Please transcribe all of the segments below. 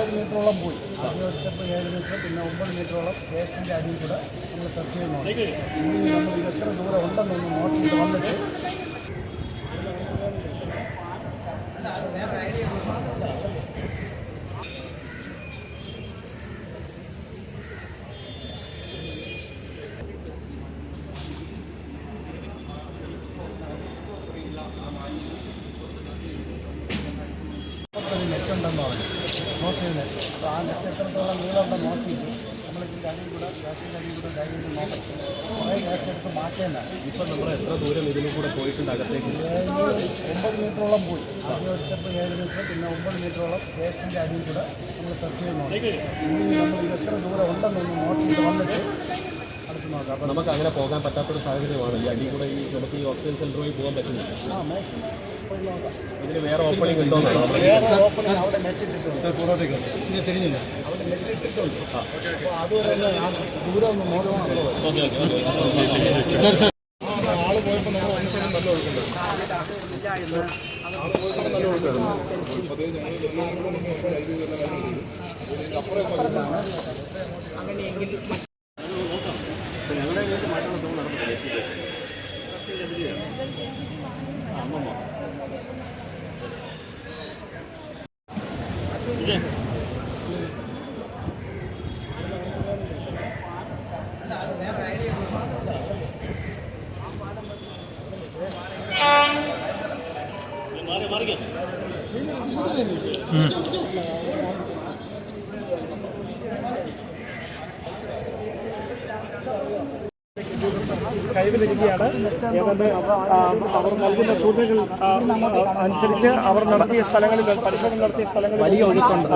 9 മീറ്ററോളം പോയി. ആദ്യം ഒരു സ്റ്റെപ്പ് 7 മീറ്റർ, പിന്നെ 9 മീറ്ററോളം ഗ്യാസിൻ്റെ അടിയിൽ കൂടെ നമ്മൾ സെർച്ച് ചെയ്യുന്നുണ്ട്. ഇനി നമ്മൾ ഇത് എത്ര ദൂരം ഉണ്ടെന്നൊന്ന് നോക്കിയിട്ട് വന്നിട്ട് നെറ്റ് ഉണ്ടെന്ന് പറഞ്ഞു, ക്ലോസ് ചെയ്ത് നെറ്റ്. അപ്പോൾ ആ നെറ്റ് എത്രത്തോളം നീളമുണ്ടെന്ന് നോക്കിയിട്ട് നമ്മൾ ഇതിൻ്റെ അടിയിൽ കൂടെ ഗ്യാസിൻ്റെ അടിയിൽ കൂടെ ഡൈവ് ചെയ്ത് നോക്കണം. കുറേ ഗ്യാസ് എടുത്ത് മാറ്റേണ്ടതാണ്. ഇപ്പോൾ നമ്മൾ എത്ര ദൂരം ഇതിലും കൂടെ പോയിട്ടുണ്ട് അകത്തേക്ക്? 9 മീറ്ററോളം പോയി. ആദ്യം ഒരു സ്റ്റെപ്പ് 7 മീറ്റർ, പിന്നെ 9 മീറ്ററോളം ഗ്യാസിൻ്റെ അടിയിൽ കൂടെ നമ്മൾ സെർച്ച് ചെയ്യുന്നുണ്ട്. ഇനി നമ്മൾ ഇത് എത്ര ദൂരം ഉണ്ടെന്നൊന്ന് നോക്കിയിട്ട് വന്നിട്ട് അടുത്ത് നോക്കാം. അപ്പോൾ നമുക്ക് അങ്ങനെ പോകാൻ പറ്റാത്തൊരു സാഹചര്യമാണ് ഈ അടിയിൽ കൂടെ. നമുക്ക് ഈ ഓക്സിജൻ സെൻറ്റർ വഴി പോകാൻ പറ്റുന്നില്ല. മാക്സിമം പോയി നോക്കാം. ഇതിന് വേറെ ഓപ്പണിംഗ് ഉണ്ടോ? വേറെ ഓപ്പണിംഗ് അവിടെ നെറ്റ് ഇട്ടിട്ടുണ്ട്. അവിടെ നെറ്റ് ഇട്ടിട്ടുണ്ട്. അപ്പോൾ അതുവരെ ദൂരം ഒന്ന് നോക്കണം. ആള് പോയപ്പോൾ നമ്മൾ അനുസരിച്ച് നല്ല ഒഴുക്കുണ്ട്. ഞങ്ങളുടെ ഇതിലേക്ക് മാറ്റം നടന്നില്ല. കൈവരിക്കുകയാണ്. ഏതാണ്ട് അവർ നൽകുന്ന സൂചനകൾ അനുസരിച്ച് അവർ നടത്തിയ സ്ഥലങ്ങളിൽ, പരിശോധന നടത്തിയ സ്ഥലങ്ങളിൽ വലിയ ഒഴുക്കുണ്ട്.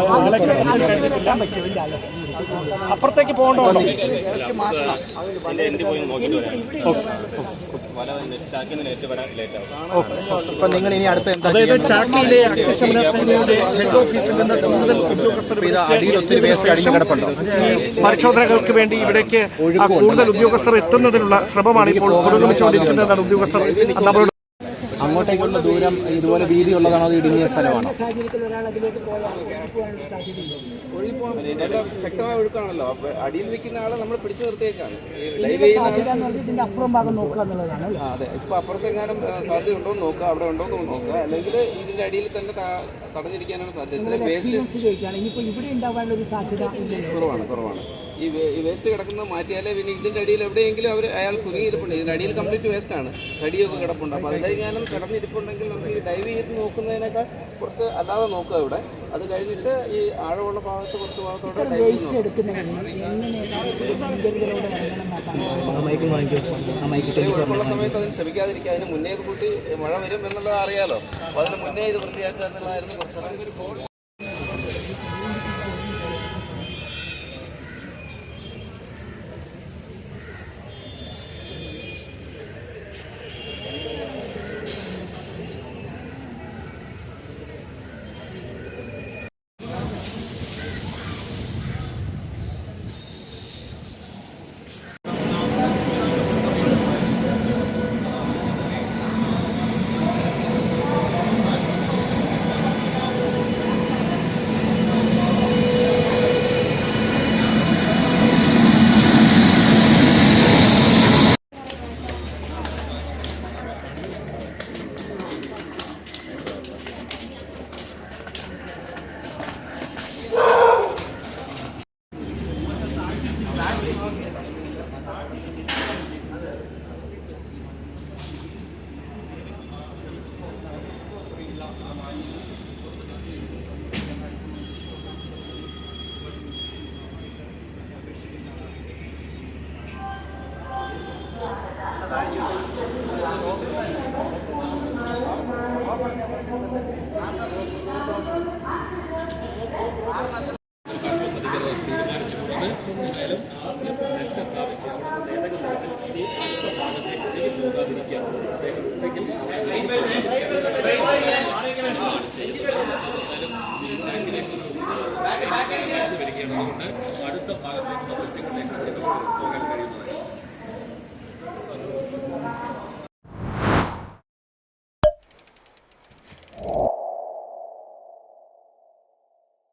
അപ്പുറത്തേക്ക് പോകണ്ടോ? ഇപ്പൊ നിങ്ങൾ ഇനി അടുത്ത എന്താ? അതായത് ചാക്കിയിലെ അഗ്നിശമന സേനയുടെ ഹെഡ് ഓഫീസിൽ നിന്ന് കൂടുതൽ പരിശോധനകൾക്ക് വേണ്ടി ഇവിടേക്ക് കൂടുതൽ ഉദ്യോഗസ്ഥർ എത്തുന്നതിനുള്ള ശ്രമമാണ് ഇപ്പോൾ പുരോഗമിച്ചുകൊണ്ടിരിക്കുന്നതെന്നാണ് ഉദ്യോഗസ്ഥർ നമ്മളോട്. അങ്ങോട്ടേക്കുള്ള ദൂരം ഇതുപോലെ വീതിയുള്ളതാണോ, അത് ഇടുങ്ങിയ സ്ഥലമാണോ? ശക്തമായ ഒഴുക്കാണല്ലോ. അടിയിൽ നിൽക്കുന്ന ആളെ നമ്മൾ പിടിച്ചു നിർത്തിയേക്കാണ്. ഇതിന്റെ അപ്പുറം ഭാഗം നോക്കുക എന്നുള്ളതാണ്. അതെ, ഇപ്പൊ അപ്പുറത്തെങ്ങാനും സാധ്യത ഉണ്ടോ എന്ന് നോക്കുക, അവിടെ ഉണ്ടോ എന്ന് നോക്കുക. അല്ലെങ്കിൽ ഇതിന്റെ അടിയിൽ തന്നെ തടഞ്ഞിരിക്കാനാണ് സാധ്യത. ഇനിയിപ്പോ ഇവിടെ ഉണ്ടാവാനുള്ള ഒരു സാധ്യത കുറവാണ്. ഈ വേസ്റ്റ് കിടക്കുന്നത് മാറ്റിയാലേ പിന്നെ ഇതിന്റെ അടിയിൽ എവിടെയെങ്കിലും അയാൾ കുരുങ്ങിയിരിപ്പുണ്ട്. ഇതിന്റെ അടിയിൽ കംപ്ലീറ്റ് വേസ്റ്റ് ആണ്, തടിയൊക്കെ കിടപ്പുണ്ട്. അപ്പോൾ അതിലെങ്ങാനും കിടന്നിരിപ്പുണ്ടെങ്കിൽ നമുക്ക് ഈ ഡൈവ് ചെയ്ത് നോക്കുന്നതിനേക്കാൾ കുറച്ച് അല്ലാതെ നോക്കുക ഇവിടെ. അത് കഴിഞ്ഞിട്ട് ഈ ആഴമുള്ള ഭാഗത്ത് കുറച്ച് ഭാഗത്തോടെ ഉള്ള സമയത്ത് അതിന് ശ്രമിക്കാതിരിക്കുക. അതിന് മുന്നേ കൂട്ടി മഴ വരും എന്നുള്ളത് അറിയാലോ. അപ്പോൾ അതിന് മുന്നേ ഇത് വൃത്തിയാക്കുക എന്നുള്ളതായിരുന്നു കുറച്ച്. അടുത്ത ഭാഗത്തേക്ക് പോകാൻ കഴിയുന്നത്.